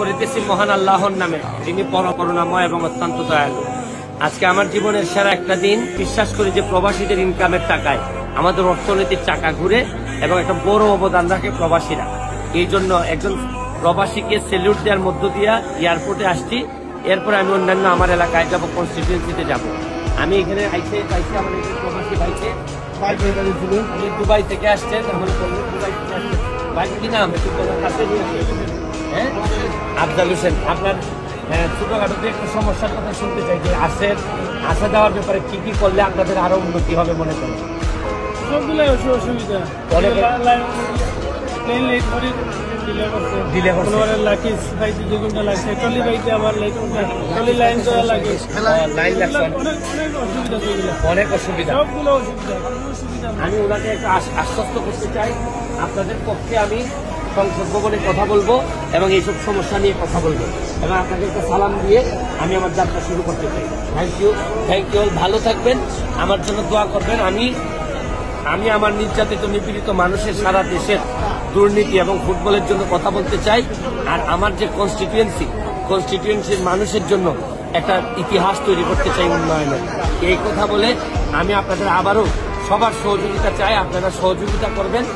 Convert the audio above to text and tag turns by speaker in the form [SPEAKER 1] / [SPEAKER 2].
[SPEAKER 1] করিতেছি মহান আল্লাহর নামে, যিনি পরম করুণাময় এবং অত্যন্ত দয়ালু। আজকে আমার জীবনের সেরা একটা দিন। বিশ্বাস করি যে প্রবাসীদের ইনকামের টাকায় আমাদের অর্থনীতির চাকা ঘুরে এবং একটা বড় অবদান রাখে প্রবাসীরা। এই জন্য একজন প্রবাসীকে সেলিউট দেওয়ার মধ্য দিয়া এয়ারপোর্টে আসছি। এরপরে আমি অন্যান্য আমার এলাকায় যাব, কনস্টিটিউয়েন্সিতে যাব। আমি এখানে পাইছি আমার একজন প্রবাসী ভাইকে। উনি দুবাই থেকে আসছেন। দুবাই থেকে আসছেন ভাই, কি নাম? একটু কাছে নিয়ে হ্যাঁ, আফজাল হোসেন। আপনার ছোটখাটো একটা সমস্যার কথা শুনতে চাই যে আসা যাওয়ার ব্যাপারে কি কি করলে আপনাদের আরো উন্নতি হবে মনে করেন?
[SPEAKER 2] সবগুলাই অসুবিধা।
[SPEAKER 1] অনেক অসুবিধা। আমি ওনাকে একটু আশ্বস্ত করতে চাই, আপনাদের পক্ষে আমি সংসদ ভবনে কথা বলবো এবং এইসব সমস্যা নিয়ে কথা বলবো এবং আপনাকে একটা সালাম দিয়ে আমি আমার যাত্রা শুরু করতে চাই। Thank you. ভালো থাকবেন, আমার জন্য দোয়া করবেন। আমি আমার নির্যাতিত নিপীড়িত মানুষের, সারা দেশের দুর্নীতি এবং ফুটবলের জন্য কথা বলতে চাই। আর আমার যে কনস্টিটিউয়েন্সির মানুষের জন্য একটা ইতিহাস তৈরি করতে চাই উন্নয়নের। এই কথা বলে আমি আপনাদের আবারও সবার সহযোগিতা চাই, আপনারা সহযোগিতা করবেন।